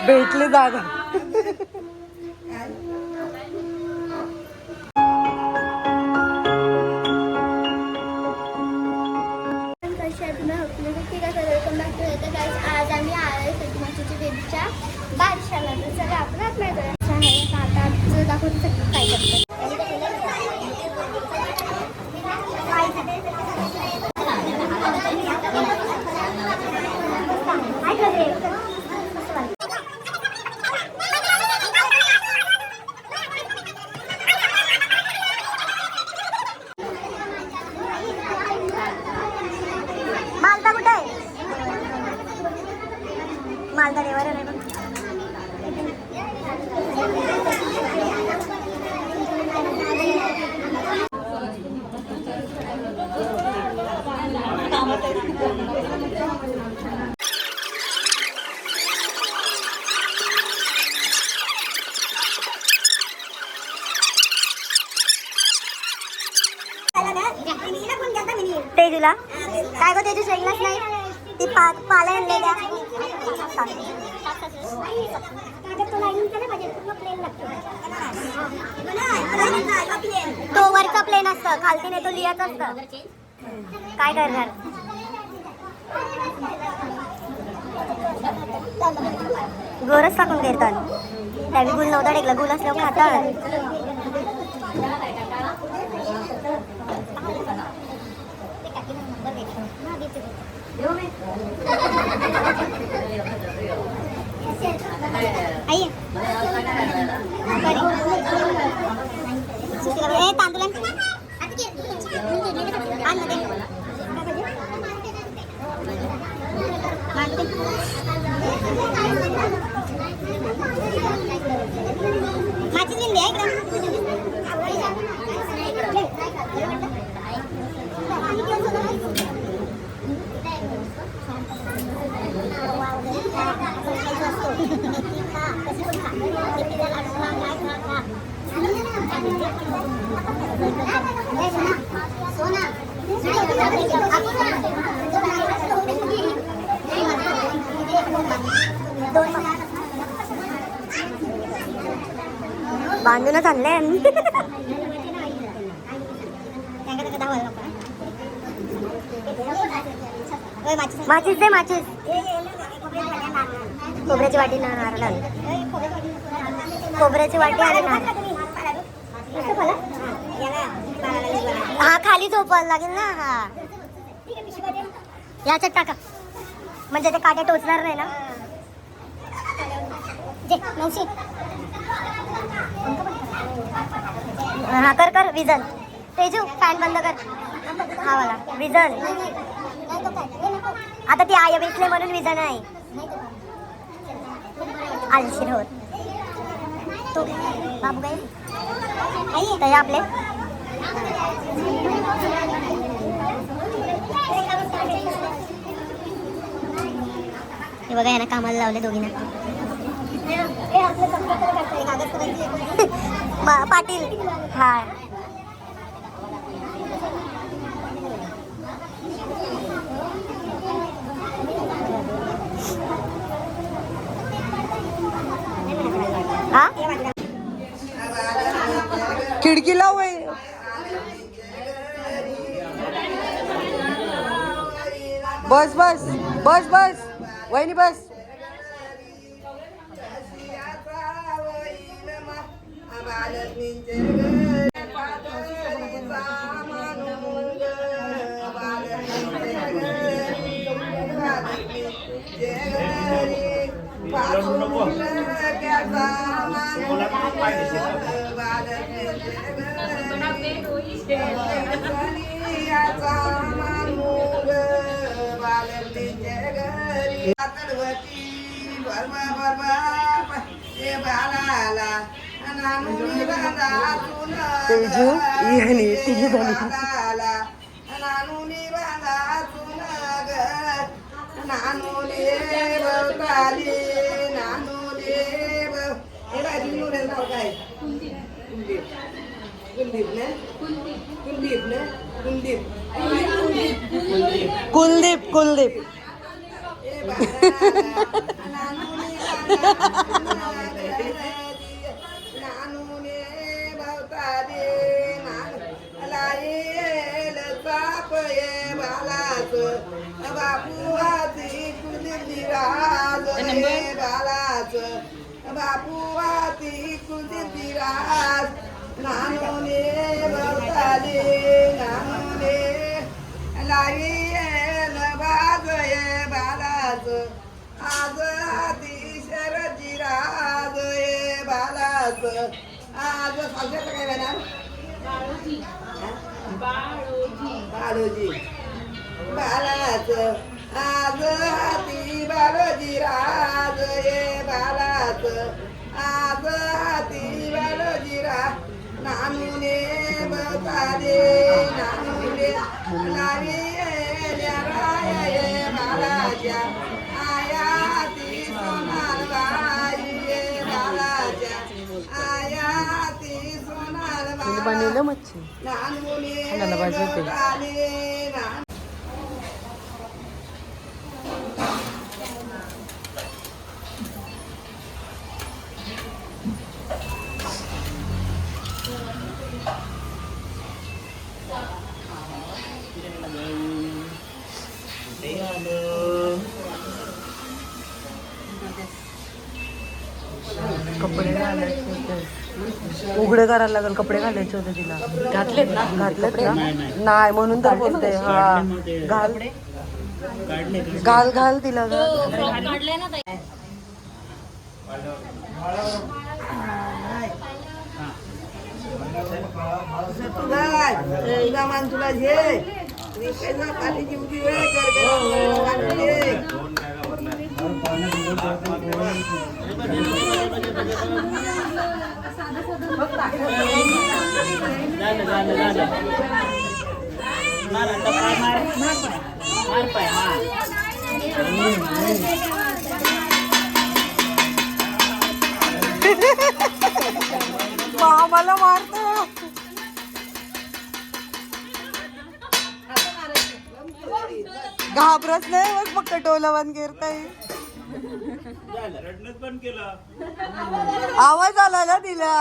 भेटली जागा. आज आम्ही आलोय सतीमाचीच्या बेबीच्या बादशाला. तर चला आपण आता दाखवतो काय करतो. मालदा कुठे आहे? मालदा देवर आहे ना. तेजूला काय गं तेजू शेंगलाच नाही ती पाला आणले त्या तो वरचा प्लेन असतं खालती नाही तो लिहाच असतं. काय करणार गोरच टाकून घेतात त्यावेळी गुल नव्हता टेकला गुल असल्यावर खातात. तांदूळ माझी दिली आहे बांधूनच आणले. माचीस दे माचीस. खोबऱ्याची वाटी नारळ खोबऱ्याची वाटी आणि हा खाली झोपायला लागेल ना. हा याच्यात टाका म्हणजे ते काट्या टोचणार नाही ना. हा कर कर विजन. तेजू फॅन बंद कर. हा वाला विजन. आता ती आय भेटले म्हणून विजन आहे. आलशीर होत तो बाबू काय ते आपले हे बघा यांना कामाला लावले दोघींना. पाटील हा हा खिडकी लाव. बस बस बस बस वहिनी बस. तेजू आणि तिची झाली. कुलदीप कुलदीप नानूने भवतारी लाईल साप ये बालाच बापूवाती कुलदिली राज ये बालाच बापूवाती कुलदिली राज नानूने भवतारी नानूने लाईल बाज ये बालाच आज अतिशर जिराज ये बालाच आज सावशाचं काय म्हणा बाळोजी बालाच आज हाती बाळोजी राज ये बालाच आज हाती बाळोजी राज नानूने बताले नानूने लावी राय ये बालाच्या आया ती सोनार बाई ये बालाच्या आया ती सोनार बाई बनवलं मच्छी नानूने मला बाजू ते. बताले नानू कपडे घालायचे होते उघडे करायला लागेल कपडे घालायचे होते तिला घातलेत ना घातलेत ना नाही म्हणून तर बोलते हा घाल घाल घाल तिला तुला मान तुला घे पाठीची उभी वेळ आम्हाला मारतो घाबरत नाही मग फक्त टोलावान गिरताय आवाज आला ना तिला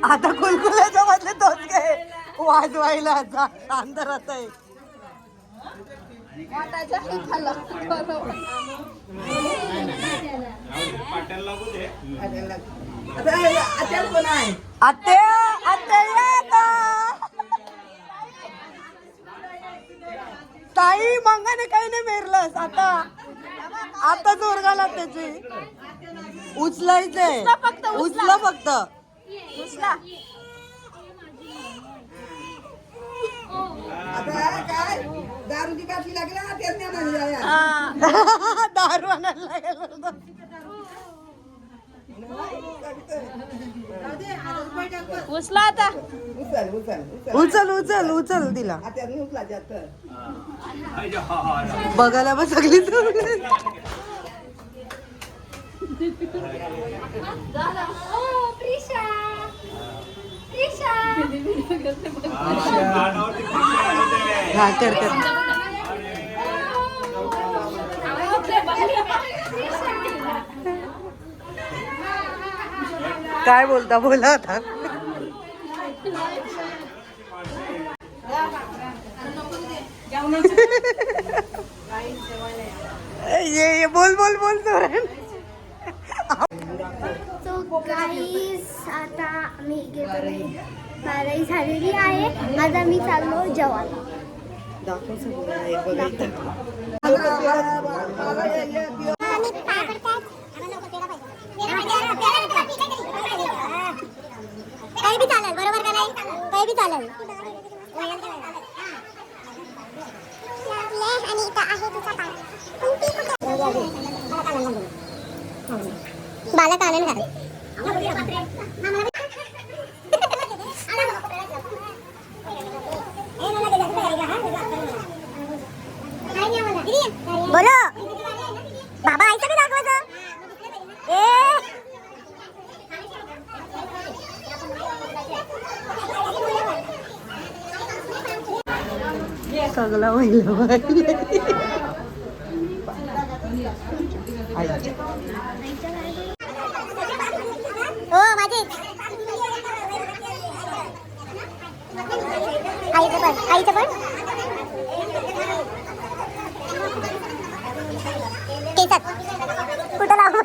आता कुलकुलाच्या मधले तोच काय वाजवायला आता शांत राहत आहे आते आते ताई मंगाने काही नाही मेरलंस आता आता जोर घाला त्याची उचलायचंय उचला फक्त उचला आता काय दारूची बाटली लागली ना तेच दारू आणायला लागेल उचला आता उचल उचल उचल उचल उचल तिला आता उचला जात बघायला पण सगळी प्रिशा प्रिशा हा कर कर काय बोलता बोला आता ये बोल बोल बोल तो गाईस आता आम्ही बाराई झालेली आहे आता मी चाललो जेवायला काही बी चालेल बरोबर का नाही काही बी चालेल आणि इथं आहे तुझा बालक आनंद बोलो बाबा आयचं का दाखवायचं सगळा महिला आईची. हो माझे आईचं पण केसात कुठं लावू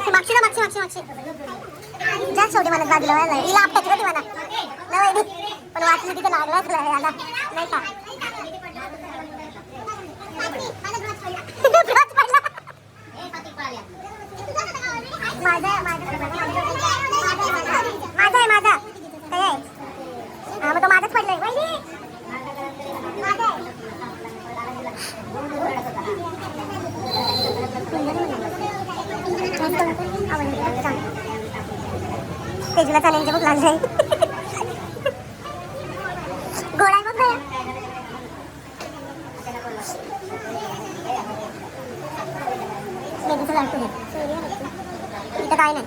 मागची जास्त शेवटी मला बाजूला व्हायला हिला आपटायची होती मला नाही पण वाचलं तिथं लागलाच याला नाही का माझा काय आहे हा मग तो माझाच पडलाय तेजूला चालेल भूक लागली गोळा मग मेदीचं लाडू घे इथं काय नाही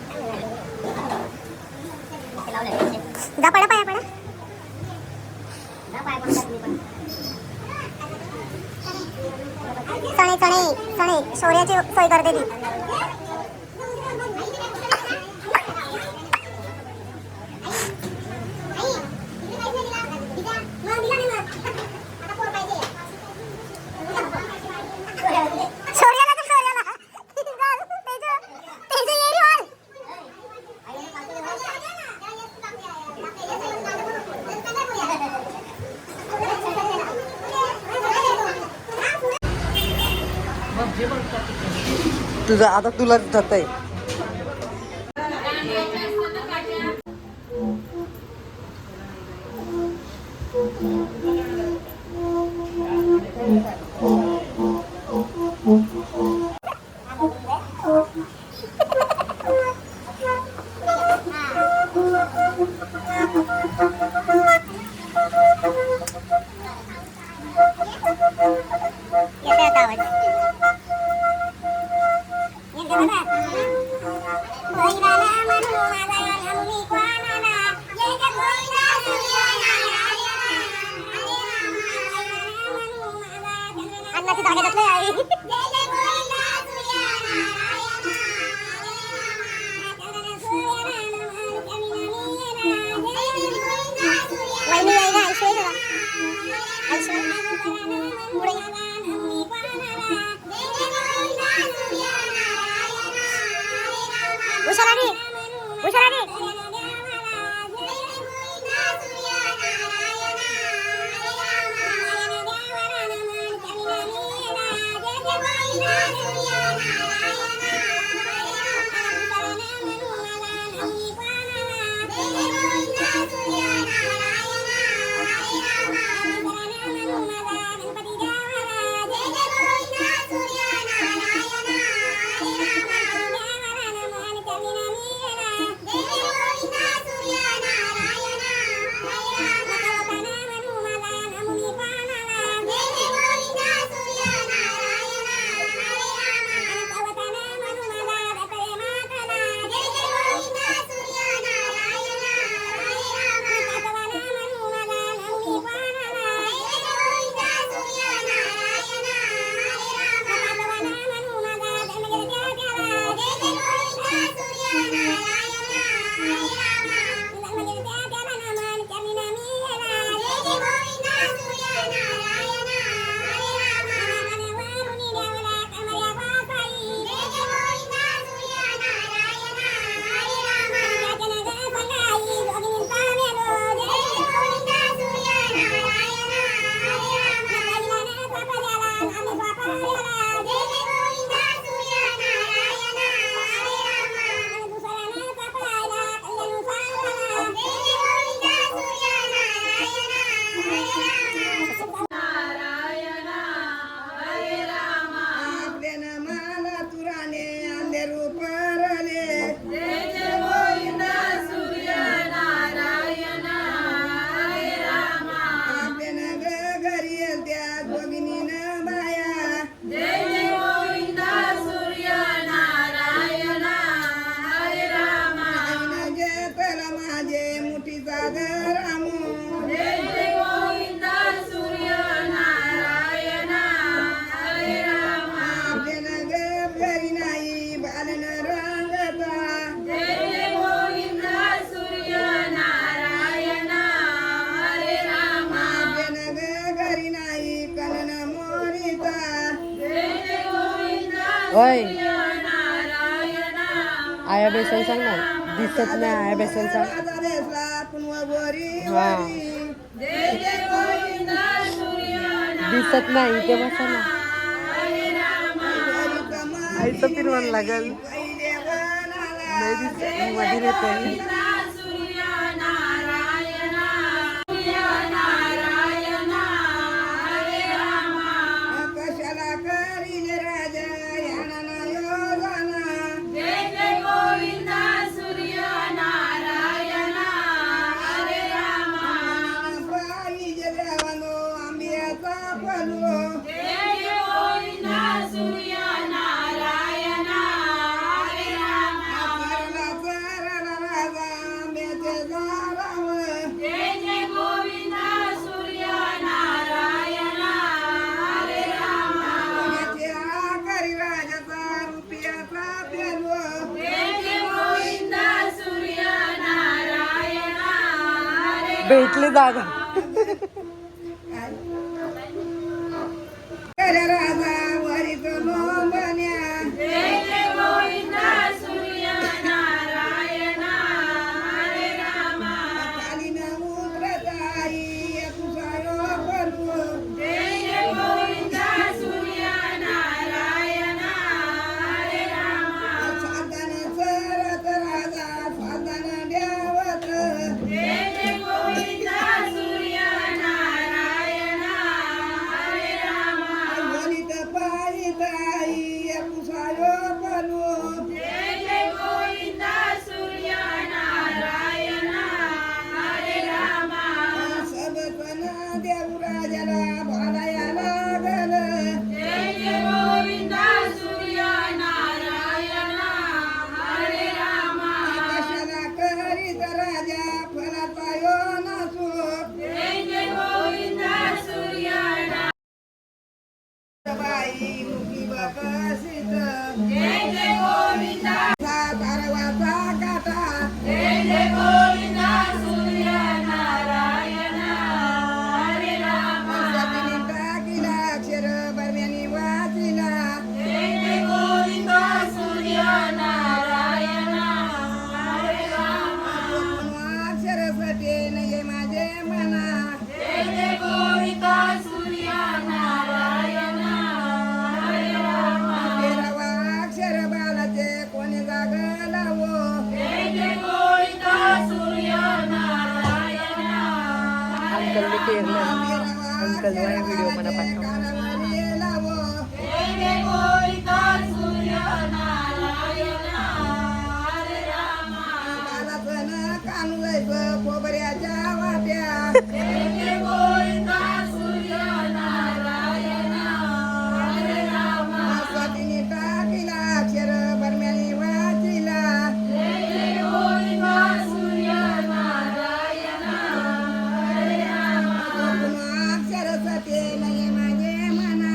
जा पडा पाया पडा चणे चणे चणे शौर्याची सोय करते ती तुझं आता तुलाच जात आहे. अन्नाची धागे घातले आई वहिनी आहे ना ऐश्वर्या उषाराणी उषाराणी माझे मुठीचा गरामू जय जय गोविंदा सूर्य करी नाही कलन मोरिता ओय आया बेसन सांग ना दिसत नाही आया बेसन सांग राजा देसला पुनवरी हा दिसत नाही ते बसा ना आईचं फिरवायला लागल नाही दिसत मी मध्ये येते कशाला करील राजा याना योजना पाहिजे देवानो आंब्याचा फलो चरला राजा आंब्याचे झाडावर पुण्याचे आकारी राजाचा रुपयाचा पेलो भेटली जागा अरे राजा वरीत लोंबण्या खाली न उतरत आई तुझा फलू साधन सरत राजा साधन द्यावत वरीत पायीत आई तुझा फलू सबकन देव राजाला भालाया लागल कशाला करीत राजा फलाचा यो नसो बाई मुकी बकसित तारवाचा काटा सतीने टाकीला अक्षर बरम्याने वाचिला अक्षर सटे नये माझे मना तेरावा अक्षर बालाचे कोणी जागला हो अंकलने केलं अंकल व्हिडिओ मला पाठव खोबऱ्याच्या वाट्या सतीने टाकीला अक्षर बरम्याने वाचिला अक्षर सते नाही माझे मना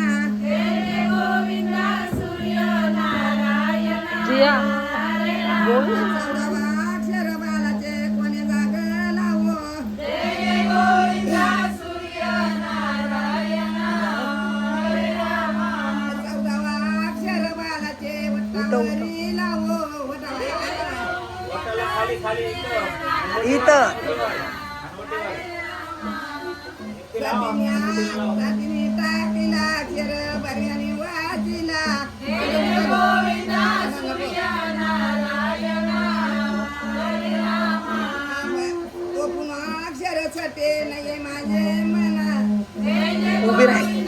जिया बोल चौदावा अक्षर बालाचे कोणी जागला हो चौदावा अक्षर बालाचे वटावरी लावो इथं सतीने टाकीला अक्षर बर्याने वाचिला अक्षर सटे नाही माझे मना उभी राहील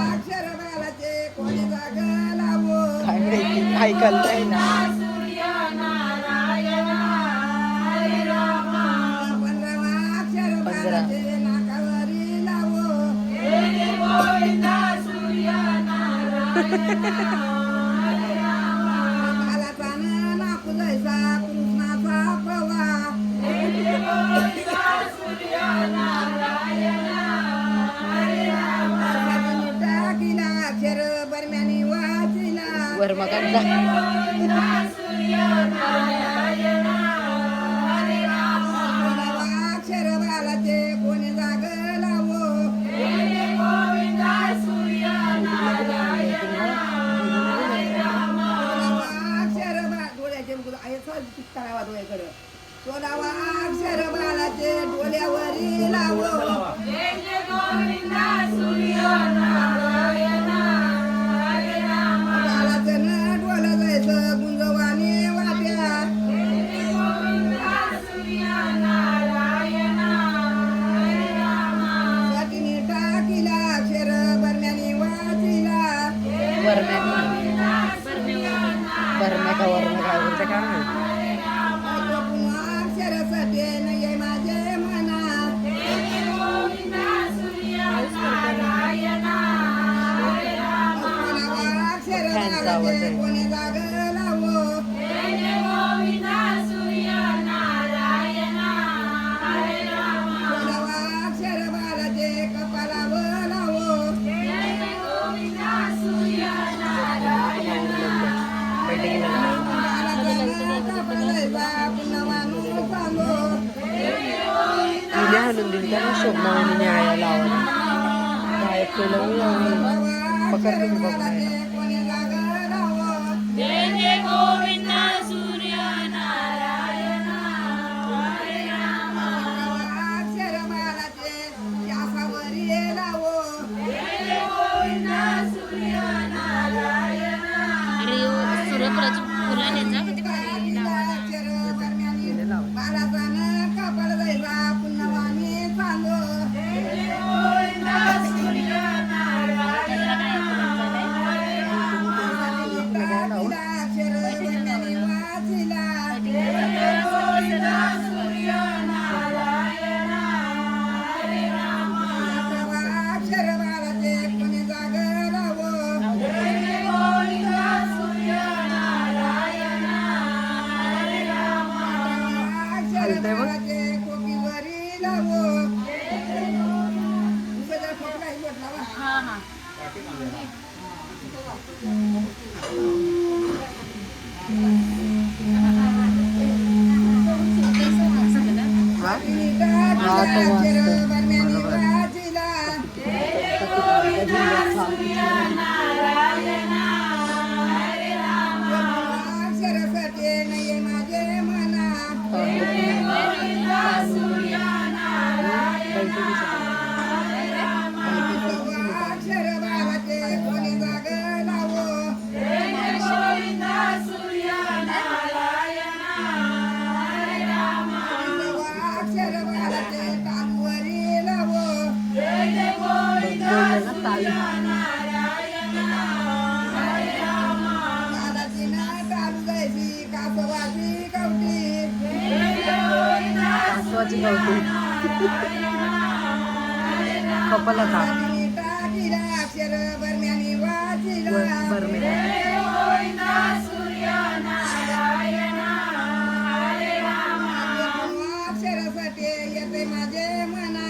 अक्षर बालाचे कोणी जागला हो काय माहिती काय कळलंय ना 15वा अक्षर बालाचे नाकावरी लावो बालाचा नाकू जायचा कृष्णाचा पवा टाकीला अक्षर बरम्याने वाचिला वर्मकांचा अक्षर बाळाचे डोल्यावरी लावो बाळाचं न डोलं जायचं गुंजवाने वाट्या स्वातीने टाकीला अक्षर बरण्याने वाचिला अक्षरासाठी नाही माझे मना अक्षर कोणी जाग लावो अक्षर बाळाचे कपालावर लावो तिने हाणून दिली त्या शोभनावानी न्याया लावायला गायब केलं पकडून बघायला कपालाचा अक्षर बरम्याने वाचिला अक्षरासाठी येते माझे मना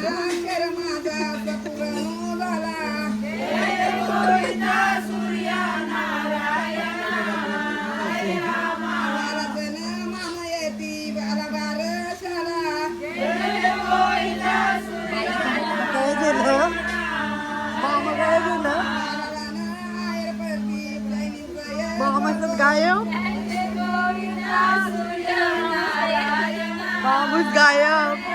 अक्षर माझा सपूर्ण झाला मामा येती बारा बारशाला काय झालं मामा काय झालं मामाच गायब माणूस गायब